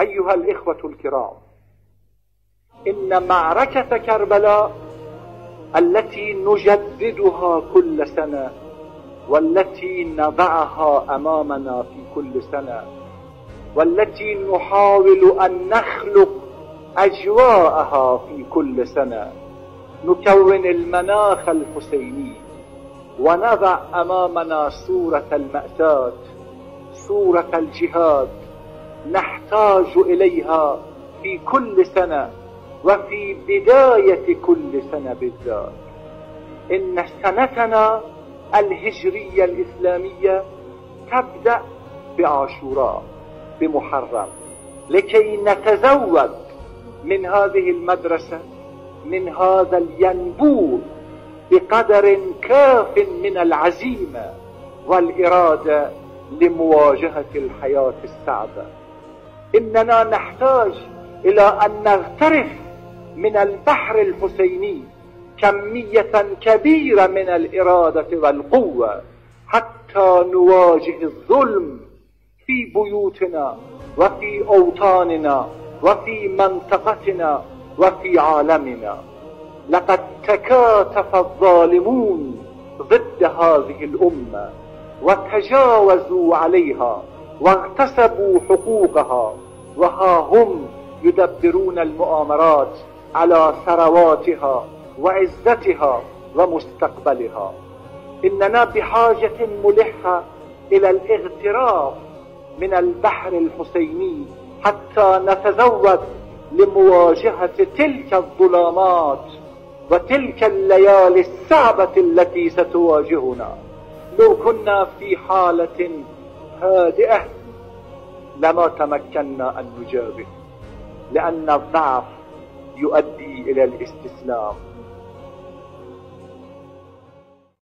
أيها الإخوة الكرام، إن معركة كربلاء التي نجددها كل سنة والتي نضعها أمامنا في كل سنة والتي نحاول أن نخلق أجواءها في كل سنة، نكون المناخ الحسيني ونضع أمامنا صورة المأساة، صورة الجهاد، نحتاج إليها في كل سنة وفي بداية كل سنة بالذات. إن سنتنا الهجرية الإسلامية تبدأ بعاشوراء، بمحرم، لكي نتزود من هذه المدرسة، من هذا الينبوع، بقدر كاف من العزيمة والإرادة لمواجهة الحياة الصعبة. إننا نحتاج إلى أن نغترف من البحر الحسيني كمية كبيرة من الإرادة والقوة حتى نواجه الظلم في بيوتنا وفي أوطاننا وفي منطقتنا وفي عالمنا. لقد تكاتف الظالمون ضد هذه الأمة وتجاوزوا عليها واغتصبوا حقوقها، وها هم يدبرون المؤامرات على ثرواتها وعزتها ومستقبلها. إننا بحاجة ملحة إلى الاغتراف من البحر الحسيني حتى نتزود لمواجهة تلك الظلامات وتلك الليالي الصعبة التي ستواجهنا. لو كنا في حالة هادئة لما تمكنا أن نجابه، لأن الضعف يؤدي إلى الاستسلام.